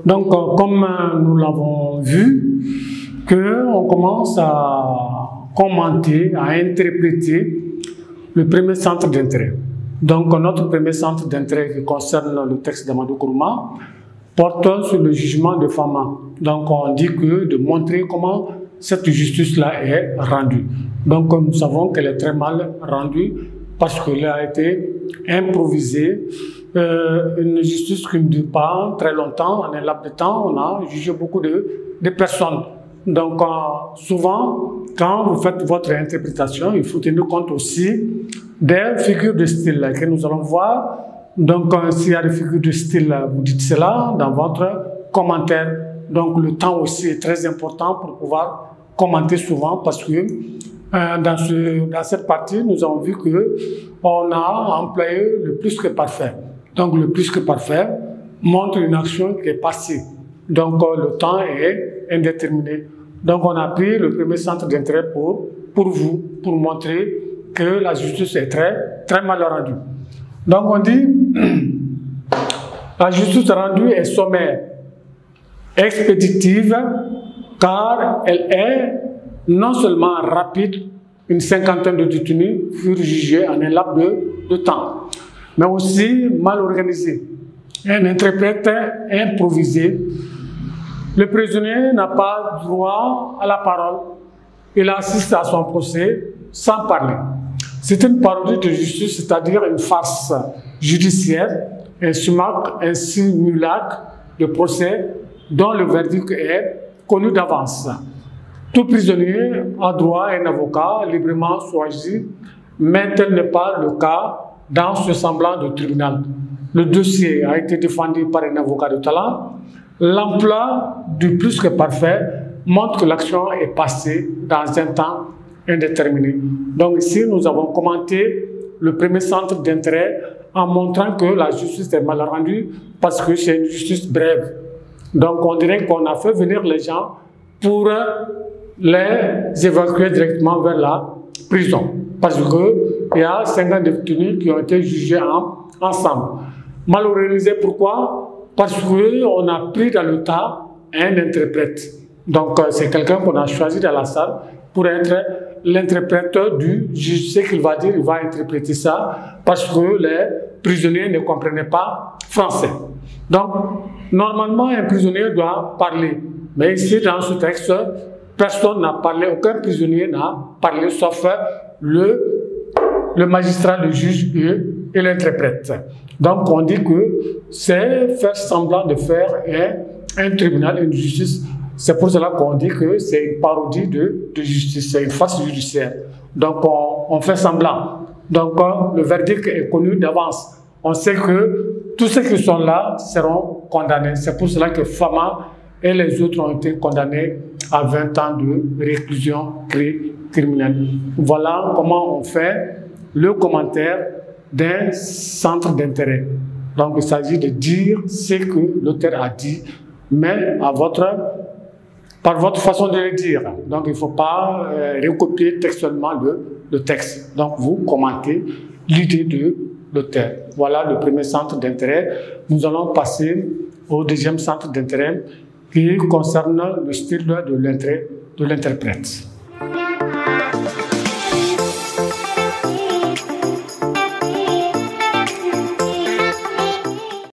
Donc, comme nous l'avons vu, qu'on commence à commenter, à interpréter le premier centre d'intérêt. Donc, notre premier centre d'intérêt qui concerne le texte d'Amadou Kourouma porte sur le jugement de Fama. Donc, on dit que de montrer comment cette justice-là est rendue. Donc, nous savons qu'elle est très mal rendue parce qu'elle a été improvisée. Une justice qui ne dure pas très longtemps. En un laps de temps, on a jugé beaucoup de personnes. Donc, souvent, quand vous faites votre interprétation, il faut tenir compte aussi des figures de style que nous allons voir. Donc, s'il y a des figures de style, vous dites cela dans votre commentaire. Donc, le temps aussi est très important pour pouvoir commenter souvent parce que dans cette partie, nous avons vu qu'on a employé le plus que parfait. Donc, le plus que parfait montre une action qui est passée. Donc, le temps est indéterminé. Donc, on a pris le premier centre d'intérêt pour vous, pour montrer que la justice est très mal rendue. Donc, on dit la justice rendue est sommaire, expéditive, car elle est non seulement rapide, une cinquantaine de détenus furent jugés en un laps de temps, mais aussi mal organisée. Un interprète improvisé. Le prisonnier n'a pas droit à la parole. Il assiste à son procès sans parler. C'est une parodie de justice, c'est-à-dire une farce judiciaire, un simulacre de procès dont le verdict est connu d'avance. Tout prisonnier a droit à un avocat librement choisi, mais tel n'est pas le cas dans ce semblant de tribunal. Le dossier a été défendu par un avocat de talent. L'emploi du plus que parfait montre que l'action est passée dans un temps indéterminé. Donc ici, nous avons commenté le premier centre d'intérêt en montrant que la justice est mal rendue parce que c'est une justice brève. Donc on dirait qu'on a fait venir les gens pour les évacuer directement vers la prison. Parce qu'il y a 50 détenus qui ont été jugés ensemble. Mal organisé, pourquoi? Parce qu'on a pris dans le tas un interprète. Donc, c'est quelqu'un qu'on a choisi dans la salle pour être l'interprète du juge. Ce qu'il va dire, il va interpréter ça parce que les prisonniers ne comprenaient pas français. Donc, normalement, un prisonnier doit parler. Mais ici, dans ce texte, personne n'a parlé, aucun prisonnier n'a parlé, sauf le magistrat, le juge et l'interprète. Donc, on dit que c'est faire semblant de faire un tribunal, une justice. C'est pour cela qu'on dit que c'est une parodie de justice, c'est une farce judiciaire. Donc, on fait semblant. Donc, le verdict est connu d'avance. On sait que tous ceux qui sont là seront condamnés. C'est pour cela que Fama et les autres ont été condamnés à 20 ans de réclusion criminelle. Voilà comment on fait le commentaire d'un centre d'intérêt. Donc, il s'agit de dire ce que l'auteur a dit, mais par votre façon de le dire. Donc, il ne faut pas recopier textuellement le texte. Donc, vous commentez l'idée de l'auteur. Voilà le premier centre d'intérêt. Nous allons passer au deuxième centre d'intérêt qui concerne le style de l'interprète.